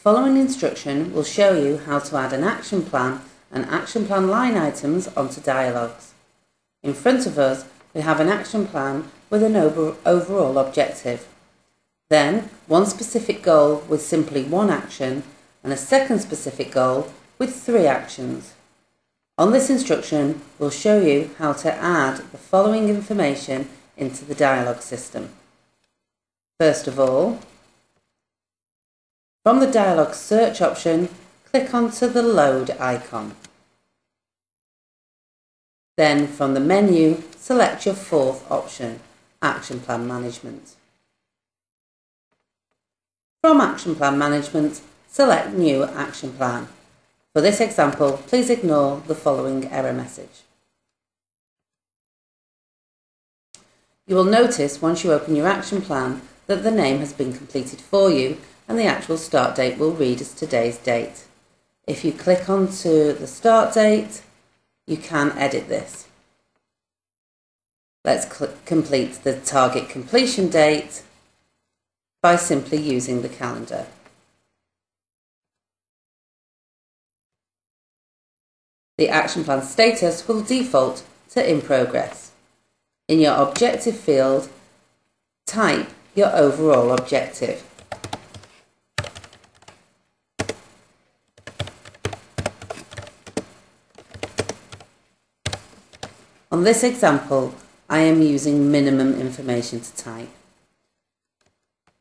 following instruction will show you how to add an action plan and action plan line items onto DialogS. In front of us, we have an action plan with an overall objective. Then, one specific goal with simply one action and a second specific goal with 3 actions. On this instruction, we'll show you how to add the following information into the DialogS system. First of all, from the DialogS search option, click onto the load icon. Then from the menu, select your 4th option, Action Plan Management. From Action Plan Management, select New Action Plan. For this example, please ignore the following error message. You will notice once you open your action plan that the name has been completed for you and the actual start date will read as today's date. If you click onto the start date, you can edit this. Let's complete the target completion date by simply using the calendar. The action plan status will default to in progress. In your objective field, type your overall objective. On this example, I am using minimum information to type.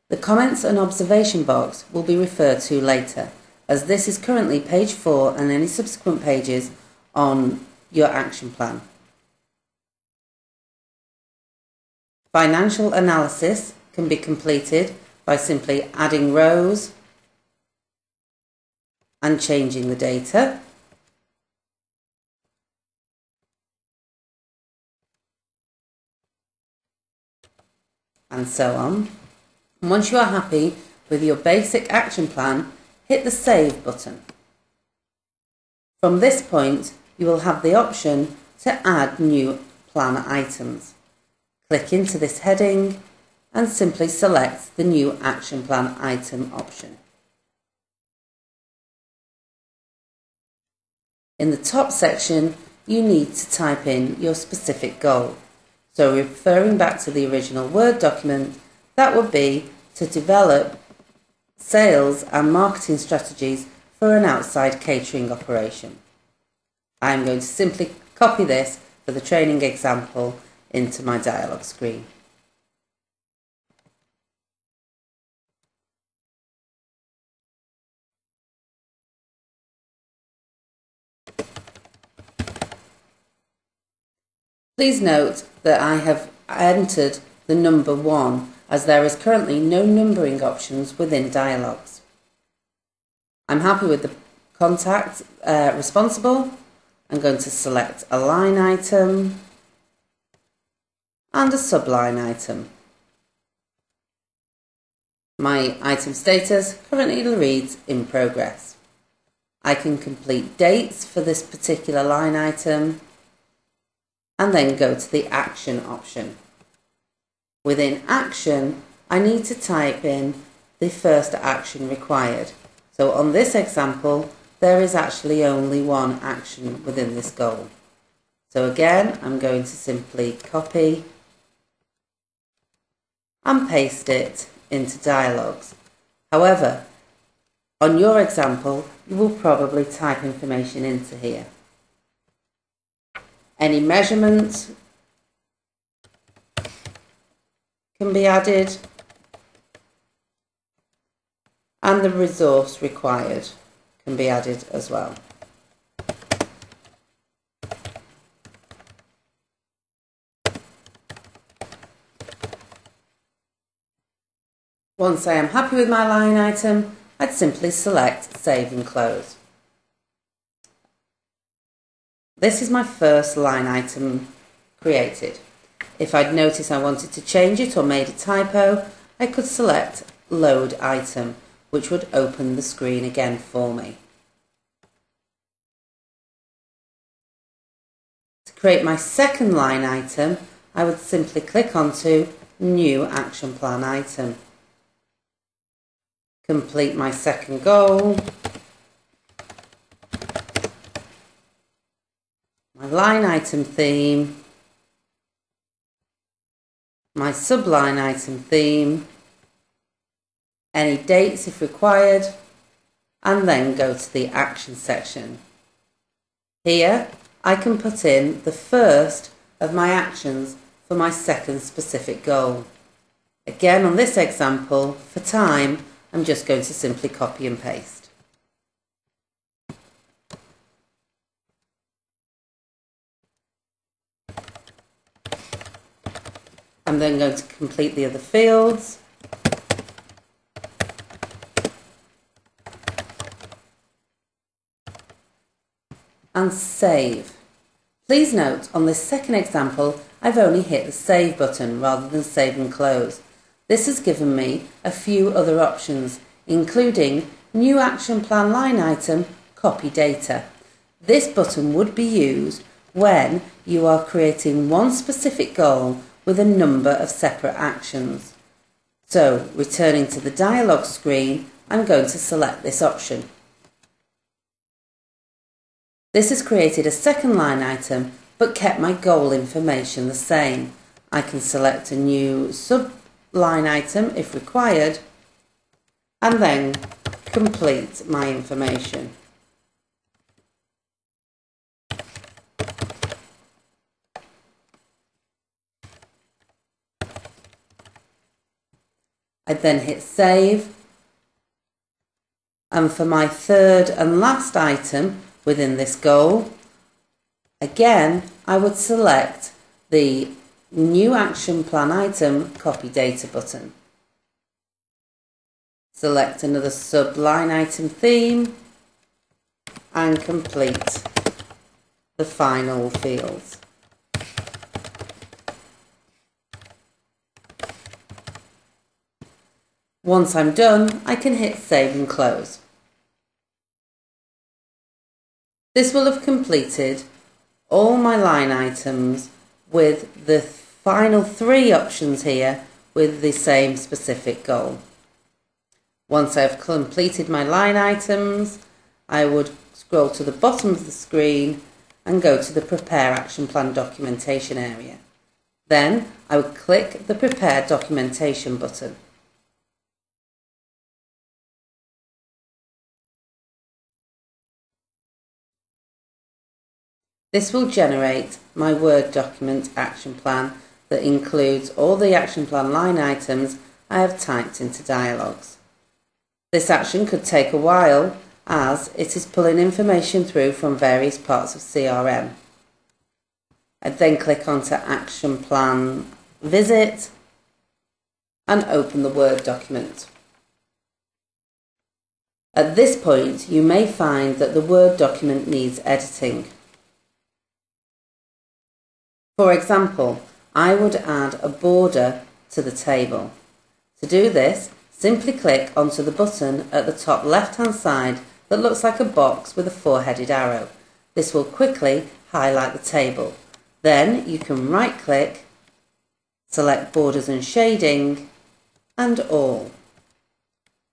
The comments and observation box will be referred to later, as this is currently page 4 and any subsequent pages on your action plan. Financial analysis can be completed by simply adding rows and changing the data. And so on. And once you are happy with your basic action plan, hit the Save button. From this point, you will have the option to add new plan items. Click into this heading and simply select the new action plan item option. In the top section, you need to type in your specific goal. So referring back to the original Word document, that would be to develop sales and marketing strategies for an outside catering operation. I'm going to simply copy this for the training example into my DialogS screen. Please note that I have entered the number 1 as there is currently no numbering options within DialogS. I'm happy with the contact responsible. I'm going to select a line item and a subline item. My item status currently reads in progress. I can complete dates for this particular line item and then go to the action option. Within action, I need to type in the first action required. So on this example, there is actually only one action within this goal. So again, I'm going to simply copy and paste it into DialogS. However, on your example, you will probably type information into here. Any measurement can be added and the resource required can be added as well. Once I am happy with my line item, I'd simply select Save and Close. This is my first line item created. If I'd noticed I wanted to change it or made a typo, I could select Load Item, which would open the screen again for me. To create my second line item, I would simply click onto New Action Plan Item. complete my second goal, my line item theme, my subline item theme, any dates if required, and then go to the action section. Here I can put in the first of my actions for my second specific goal. Again, on this example, for time, I'm just going to simply copy and paste. I'm then going to complete the other fields. And save. Please note, on this second example, I've only hit the save button rather than save and close. This has given me a few other options, including new action plan line item, copy data. This button would be used when you are creating one specific goal with a number of separate actions. So, returning to the dialog screen, I'm going to select this option. This has created a second line item but kept my goal information the same. I can select a new sub-line item if required and then complete my information. I then hit save, and for my third and last item within this goal, again I would select the new action plan item copy data button. Select another sub-line item theme and complete the final fields. Once I'm done, I can hit save and close. This will have completed all my line items with the final 3 options here with the same specific goal. Once I've completed my line items, I would scroll to the bottom of the screen and go to the Prepare Action Plan documentation area. Then I would click the Prepare Documentation button. This will generate my Word document action plan that includes all the action plan line items I have typed into DialogS. This action could take a while as it is pulling information through from various parts of CRM. I'd then click onto Action Plan Visit and open the Word document. At this point, you may find that the Word document needs editing. For example, I would add a border to the table. To do this, simply click onto the button at the top left-hand side that looks like a box with a 4-headed arrow. This will quickly highlight the table. Then you can right-click, select Borders and Shading, and All.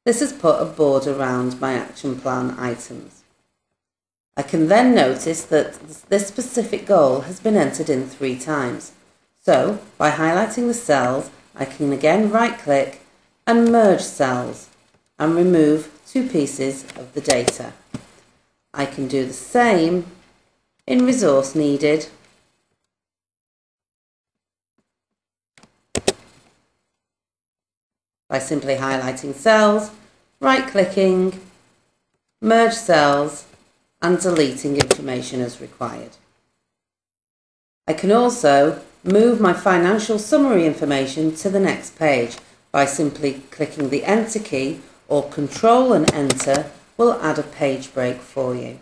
This has put a border around my action plan items. I can then notice that this specific goal has been entered in 3 times. So, by highlighting the cells, I can again right-click and merge cells and remove 2 pieces of the data. I can do the same in Resource Needed, by simply highlighting cells, right-clicking, merge cells, and deleting information as required. I can also move my financial summary information to the next page by simply clicking the Enter key, or Control and Enter will add a page break for you.